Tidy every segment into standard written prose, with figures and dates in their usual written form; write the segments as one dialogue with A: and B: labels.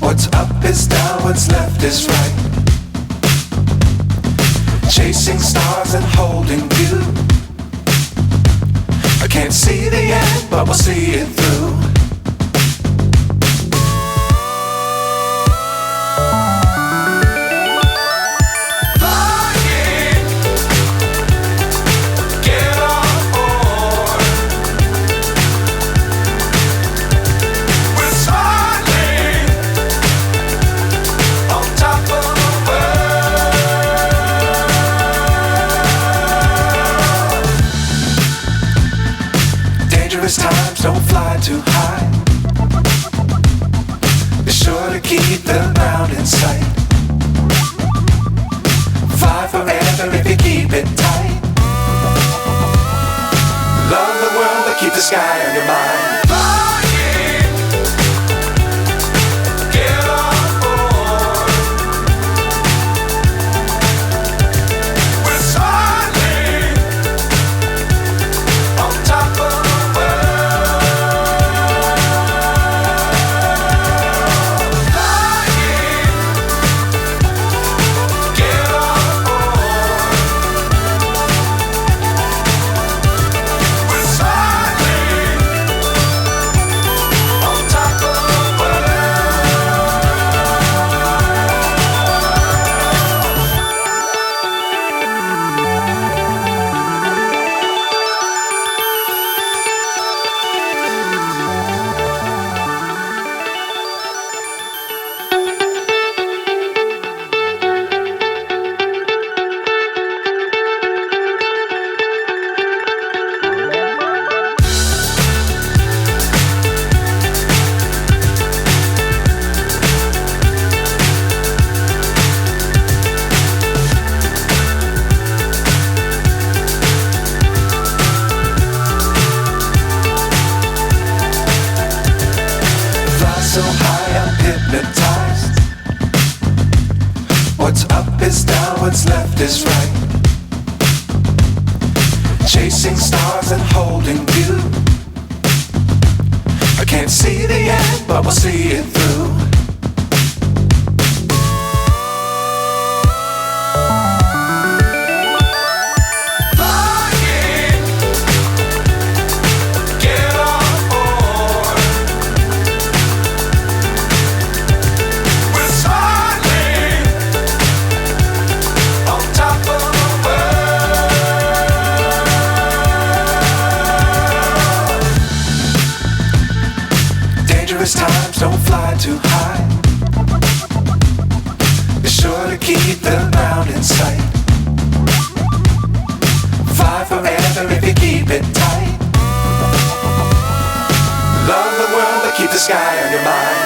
A: What's up is down, what's left is right. Chasing stars and holding you. I can't see the end, but we'll see it through. Times don't fly too high. Be sure to keep the ground in sight. Fly forever if you keep it tight. Love the world but keep the sky on your mind. So high I'm hypnotized. What's up is down, what's left is right. Chasing stars and holding you. I can't see the end, but we'll see it through. Times don't fly too high. Be sure to keep the ground in sight. Fly forever if you keep it tight. Love the world but keep the sky on your mind.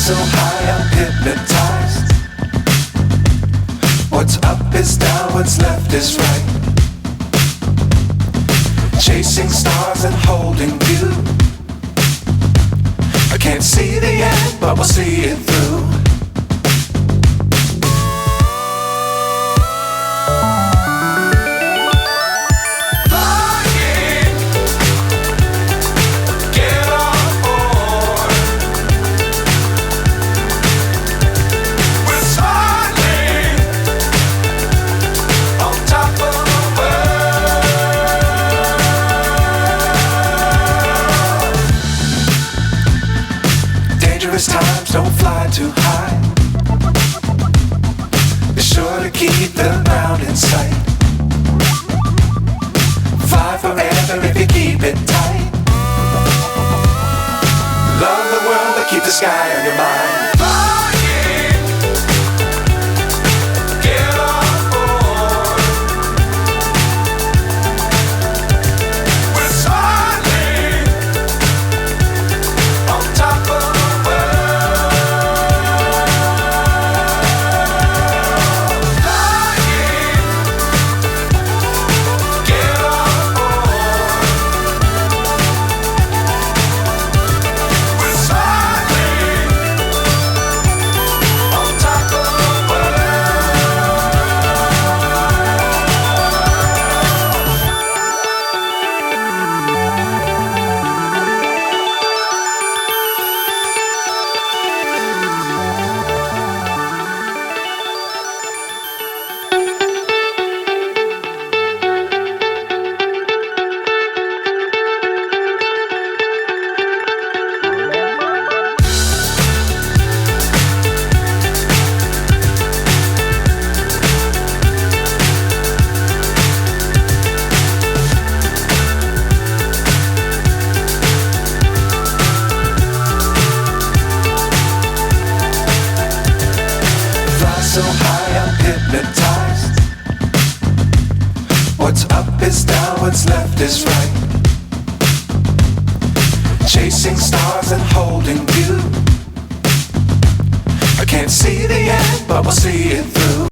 A: So high I'm hypnotized. What's up is down, what's left is right. Chasing stars and holding you. I can't see the end, but we'll see it through. Flying, get on board. dangerous times, don't fly too high. Be sure to keep the ground in sight. Fly forever if you keep it tight. Love the world, but keep the sky on your mind. Flying, get on board. We're soaring on top of the world. Flying, get on board. We're soaring on top of the world. Fly so high, I'm hypnotized. What's up is down, what's left is right. Chasing stars and holding you. I can't see the end, but we'll see it through.